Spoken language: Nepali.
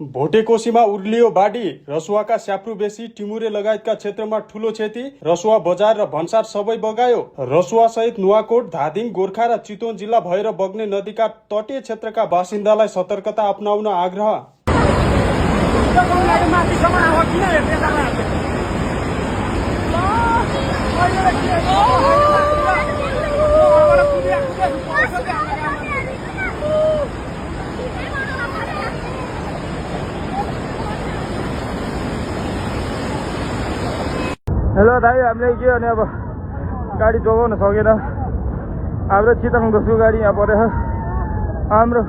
भोटेकोसीमा उर्लियो बाढी, रसुवाका स्याप्रु बेसी, टिमुरे लगायतका क्षेत्रमा ठूलो क्षति, रसुवा बजार र भन्सार सबै बगायो। रसुवा सहित नुवाकोट, धादिङ, गोर्खा र चितवन जिल्ला भएर बग्ने नदीका तटीय क्षेत्रका बासिन्दालाई सतर्कता अपनाउन आग्रह। हेलो दाइ, हामीले के भने अब गाडी जोगाउन सकेन। हाम्रो चितवन दोस्रो गाडी यहाँ परेछ। हाम्रो